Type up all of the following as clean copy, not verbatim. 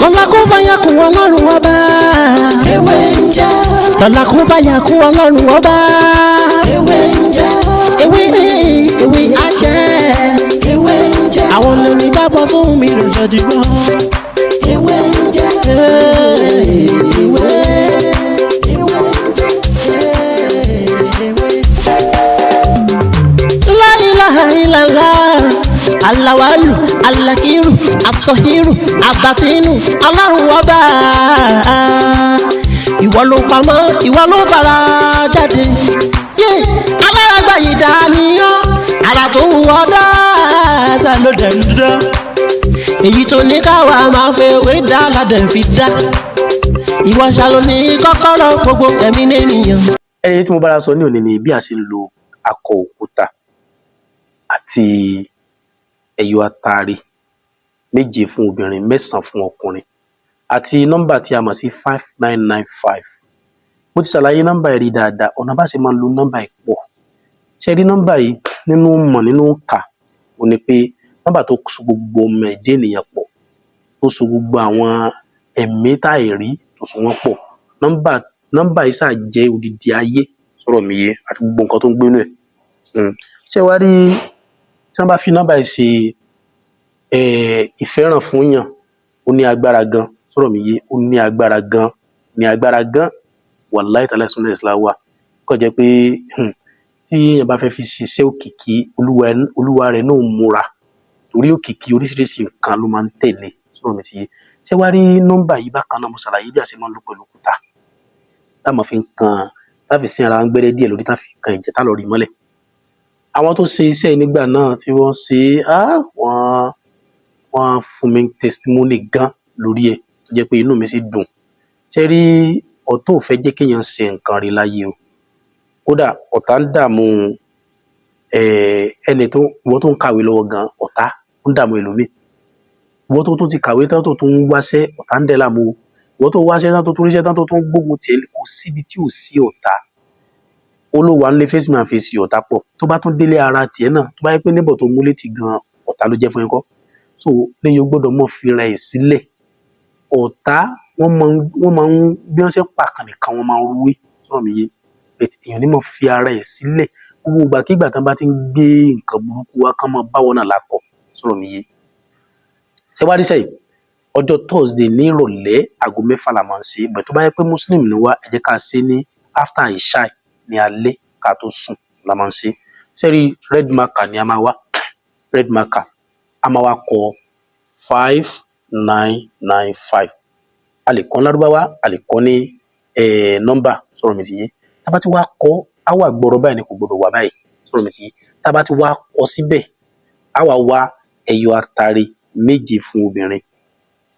lọ́la kó bá yà kú ọlọ́run ọba. ewé ń jẹ́. lọ́la kó bá yà kú ọlọ́run ọba. ewé ń jẹ́. ewé ajẹ́. ewé ń jẹ́. àwọn lórí bá bọ́ sóhun mi lọ́jọ́ dìbò. ewé ń jẹ́. ewé. La ilaha illallah. Alawalu, alakiru, asọhiru, abatinu, ọlọ́run ọba. Ìwọ ló pamọ́, ìwọ ló fara jáde. Alárágbá yìí dániyàn, ara tó wù ọ́ dáadáa ló dẹ̀ ń dán. Èyí tó ní káwa máa fẹ́ wé dá ládẹ̀ fi dá. Ìwọ ṣàlò ní kọ́kọ́rọ́ gbogbo ẹ̀mí nìyẹn. Ẹni tí mo bára sọ ní òní ni bí a ṣe ń lo akọ òkúta àti ẹyọ àtàrí méje fún obìnrin, 9 fún ọkùnrin, àti nọ́mbà tí a mọ̀ sí 5995. Mo ti ṣàlàyé nọ́mbà yìí rí dáadáa, ọ̀nà bá ṣe máa ń lo nọ́mbà yìí pọ̀. Ṣé rí nọ́mbà yìí nínú kà ó ní pé nọ́mbà tó so gbogbo ọmọ ẹ̀dá ènìyàn pọ̀, tó so gbogbo àwọn ẹ̀mí táìrí tó so wọ́n pọ̀. Nọ́mbà yìí ṣáà jẹ́ odidi ayé, sọ̀rọ̀ mi yé, àti gbogbo nǹkan tó ń gbénú ẹ̀. Ṣé wá rí tí wọ́n bá fi nọ́mbà yìí ṣe ìfẹ́ràn fún yàn, ó ní agbára gan, sọ̀rọ̀ mi yé, ó ní agbára gan, wàláhì tàláhì sunnah Islam wà. Kò jẹ́ pé tí èèyàn bá fẹ́ fi ṣiṣẹ́ òkìkí, olúwa rẹ̀ náà múra, torí òkìkí oríṣiríṣi nǹkan ló máa ń tẹ̀lé, sọ̀rọ̀ mi ti yé. Ṣé wá rí nọ́mbà yìí bákan náà mo ṣàlàyé bí a ṣe máa ń lò pẹ̀lú òkúta. Tá máa fi kan, tá fi sin ara ń gbẹ́rẹ́ díẹ̀ lórí, tá fi kan ìjẹ́ tá lọ rí mọ́lẹ̀. Àwọn tó ṣe iṣẹ́ nígbà náà tí wọ́n ṣe wọ́n fún mi testimony gan lórí ẹ̀, tó jẹ́ pé inú mi sì dùn. Ṣé rí ọ̀tá ò fẹ́ jẹ́ kéèyàn ṣe nǹkan rí láyé o. Kódà ọ̀tá ń dààmú ìwọ tó ń kàwé lọ́wọ́ gan, ọ̀tá ń dààmú ẹlòmíì. Ìwọ tó tún ti kàwé tán tó tún ń wáṣẹ́, ọ̀tá ń dẹ̀ láàmú o. Ìwọ tó wáṣẹ́ tán tó tún ríṣẹ́ tán tó tún gbógun tiẹ̀, kò síbi tí ò sí ọ̀tá. Olówó à ń lé face man face ọ̀tá pọ̀. Tó bá tún délé ara tiẹ̀ náà, tó bá yẹ pé níbọ̀ tó mú létí gan, ọ̀tá ló jẹ́ fún ẹ kọ́. So lẹ́yìn o gbọ́dọ̀ mọ̀ fi ra ẹ̀ sílẹ̀. Ọ̀tá wọ́n máa ń bí wọ́n ṣe pàkàn nìkan wọ́n máa ń rúwé, sọ̀rọ̀ mi yé. Èèyàn ní mọ̀ fi ara ẹ̀ sílẹ̀. Gbogbo ìgbàkígbà tán bá ti ń gbé nǹkan burúkú wá kán mọ́ báwọ̀ náà lákọ̀, sọ̀rọ̀ mi yé. Ṣé wá rí sẹ́yìn? Ọjọ́ Thursday ní ìrọ̀lẹ́ aago 6 la máa ń ṣe. Bẹ̀ tó bá yẹ pé Muslim ni wá, ẹ jẹ́ ká ṣe ní after Isha ní alẹ́ ká tó sùn la máa ń ṣe. Sẹ́rí red marker ni a máa wá. Red marker. A máa wá kọ 5995. A lè kọ́ Lárúbáwá, a lè kọ́ ní nọ́mbà, sọ̀rọ̀ mi ti yé. Tá bá ti wá kọ́, á wà gbọ́rọ̀ báyìí ni kò gbọdọ̀ wà báyìí, sọ̀rọ̀ mi ti yé. Tá bá ti wá kọ́ síbẹ̀, á wá ẹyọ àtàrí méje fún obìnrin,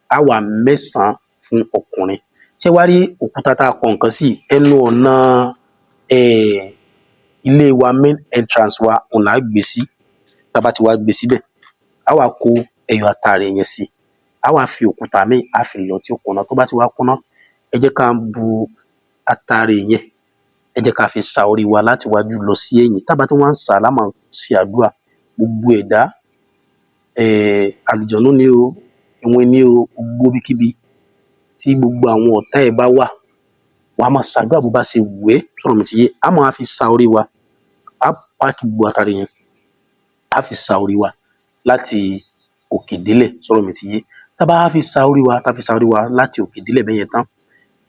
á wà 9 fún ọkùnrin. Ṣé wá rí òkúta tá a kọ nǹkan sí ẹnu ọ̀nà ilé wa, main entrance wa, òun là á gbé sí. Tá bá ti wá gbé síbẹ̀, á wá kó ẹyọ àtàrí yẹn sí. Á wá fi òkúta míì á fi lọ tí ó kúnná. Tó bá ti wá kúnná, ẹ jẹ́ ká bu àtàrí yẹn, ẹ jẹ́ ká fi sa orí wa láti wájú lọ sí ẹ̀yìn. Tá bá tí wọ́n ń sà á, lá máa ṣe àdúrà. Gbogbo ẹ̀dá, àlùjọ̀nnú ni o, ìwìn ni o, gbogbo ibikíbi tí gbogbo àwọn ọ̀tá ẹ̀ bá wà, wọ́n á máa ṣàdúrà bó bá ṣe wù ẹ́, sọ̀rọ̀ mi ti yé. Á máa fi sa orí wa, á páàkì gbogbo àtàrí yẹn, á fi sa orí wa láti òkè délẹ̀, sọ̀rọ̀ mi ti yé. Tá bá fi sa orí wa, láti òkè délẹ̀ bẹ́yẹn tán,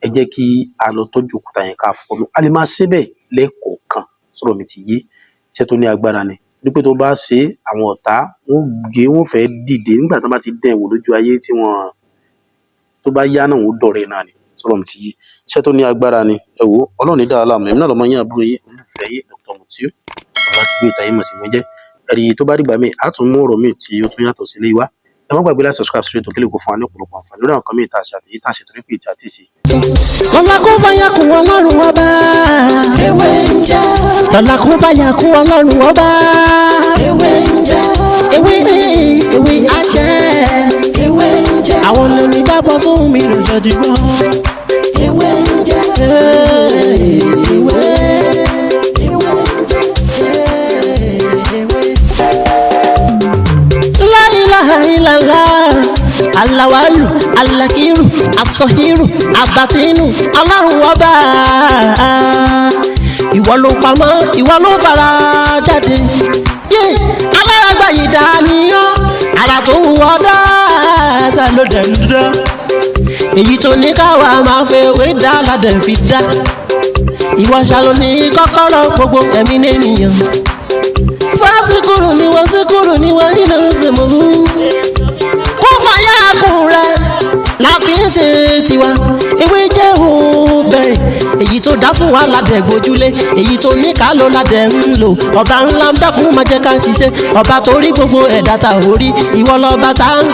ẹ jẹ́ kí a lọ tọ́jú òkúta yẹn ká fọnú. A lè máa ṣe bẹ́ẹ̀ lẹ́ẹ̀kọ̀ọ̀kan, sọ̀rọ̀ mi ti yé. Iṣẹ́ tó ní agbára ni. Nípé tó bá ṣe, àwọn ọ̀tá wọ́n fẹ́ dìde nígbà tó bá ti dẹ̀ wò lójú ayé tí wọ́n tó bá yá náà wọ́n dọ̀rẹ́ náà ni, sọ̀rọ̀ mi ti yé. Iṣẹ́ tó ní agbára ni. Ẹ wò, Ọlọ́run ní dára láàmú. Èmi náà lọ́mọ yín, àbúrò yín, olùfẹ́ yín, Dr. Mutiu. Ọlá ti gbé ìtàyé mọ̀ sí mi jẹ́. Ẹ̀rí tó bá dìgbà míì, á tún mú ọ̀rọ̀ míì tí ó tún yàtọ̀ sí ilé wa. Ẹ má gbàgbé láti subscribe sí ètò Kílíò kó fún wa ní ọ̀pọ̀lọpọ̀ àǹfààní lórí àwọn kan míì tá a ṣe àtèyí tá a ṣe torí pé ìtì àti ìṣe. Lọ́la kó bá yà kú ọlọ́run ọba. ewé ń jẹ́. Lọ́la kó bá yà kú ọlọ́run ọba. ewé ń jẹ́. Ewé ajẹ́. ewé ń jẹ́. Àwọn lórí bá bọ́ sóhun mi lọ́jọ́ dìbò. ewé ń jẹ́. Ewé. La ilaha illallah. alawalu alakiru asọhiru abatinu Ọlọ́run ọba ìwọ ló pamọ́ ìwọ ló fara jáde alárágbá yìí dániyàn ara tó wù ọ́ dáadáa ló dẹ̀ ń dán èyí tó ní káwa máa fẹ́ wé dá ládẹ̀ fi dá ìwọ ṣàlò ní kọ́kọ́rọ́ gbogbo ẹ̀mí nìyẹn fásikúrú ni wọ́n síkúrú ni wọ́n nínú ìsìnkú kó fàyà kùn rẹ̀ láfi ń ṣe tiwa ewé jẹ́ òun bẹ́ẹ̀ èyí tó dá fún wa ládẹ̀ gbójúlé èyí tó ní ká ló ládẹ̀ ń lò ọba ńlá ń dákun máa jẹ́ ká ṣiṣẹ́ ọba tó rí gbogbo ẹ̀dá ta ò rí ìwọ lọ́ba tá ń